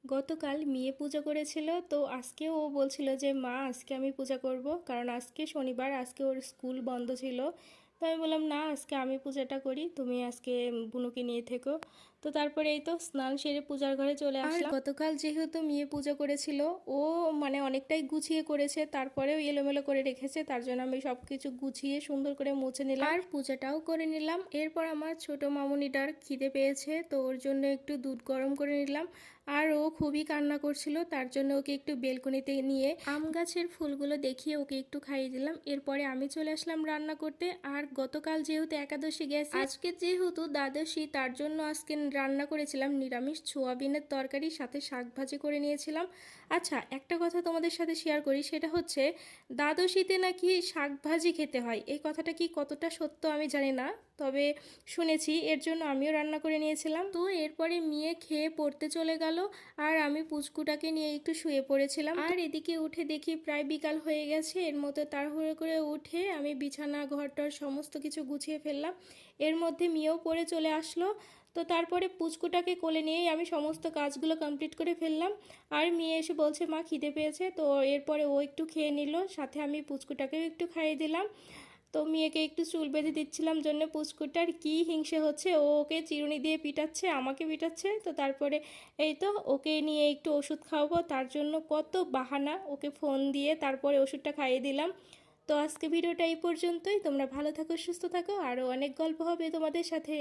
গতকাল মেয়ে পূজা করেছিল, তো আজকে ও বলছিল যে মা আজকে আমি পূজা করব, কারণ আজকে শনিবার, আজকে ওর স্কুল বন্ধ ছিল। তো আমি বললাম না, আজকে আমি পূজাটা করি, তুমি আজকে বুনুকে নিয়ে থেকো। তো তারপরে এই তো স্নান সেরে পূজার ঘরে চলে আসলাম। আর গতকাল যেহেতু মেয়ে পূজা করেছিল, ও মানে অনেকটাই গুছিয়ে করেছে, তারপরেও এলোমেলো করে রেখেছে, তার জন্য আমি সব কিছু গুছিয়ে সুন্দর করে মুছে নিলাম আর পূজাটাও করে নিলাম। এরপর আমার ছোট মামুনিটার খিদে পেয়েছে, তো ওর জন্য একটু দুধ গরম করে নিলাম। আর ও খুবই কান্না করছিল, তার জন্য ওকে একটু বেলকনিতে নিয়ে আম গাছের ফুলগুলো দেখিয়ে ওকে একটু খাইয়ে দিলাম। এরপরে আমি চলে আসলাম রান্না করতে। আর গতকাল যেহেতু একাদশী গেছে, আজকে যেহেতু দ্বাদশী, তার জন্য আজকে রান্না করেছিলাম নিরামিষ সোয়াবিনের তরকারি, সাথে শাক ভাজি করে নিয়েছিলাম। আচ্ছা, একটা কথা তোমাদের সাথে শেয়ার করি, সেটা হচ্ছে দ্বাদশীতে নাকি শাক ভাজি খেতে হয়। এই কথাটা কি কতটা সত্য আমি জানি না, তবে শুনেছি, এর জন্য আমিও রান্না করে নিয়েছিলাম। তো এরপরে মেয়ে খেয়ে পড়তে চলে গেল, আর আমি পুচকুটাকে নিয়ে একটু শুয়ে পড়েছিলাম। আর এদিকে উঠে দেখি প্রায় বিকাল হয়ে গেছে। এর মধ্যে তাড়াহুড়ো করে উঠে আমি বিছানা ঘরটার সমস্ত কিছু গুছিয়ে ফেললাম। এর মধ্যে মেয়েও পড়ে চলে আসলো। তো তারপরে পুচকুটাকে কোলে নিয়েই আমি সমস্ত কাজগুলো কমপ্লিট করে ফেললাম। আর মেয়ে এসে বলছে মা খিদে পেয়েছে, তো এরপরে ও একটু খেয়ে নিল, সাথে আমি পুচকুটাকেও একটু খাইয়ে দিলাম। তো মেয়েকে একটু চুল বেঁধে দিচ্ছিলাম জন্য পুচকুটার কি হিংসে হচ্ছে, ও ওকে চিরুনি দিয়ে পিটাচ্ছে, আমাকে পিটাচ্ছে। তো তারপরে এই তো ওকে নিয়ে একটু ওষুধ খাওয়াবো, তার জন্য কত বাহানা, ওকে ফোন দিয়ে তারপরে ওষুধটা খাইয়ে দিলাম। তো আজকে ভিডিওটা এই পর্যন্তই। তোমরা ভালো থাকো, সুস্থ থাকো, আরও অনেক গল্প হবে তোমাদের সাথে।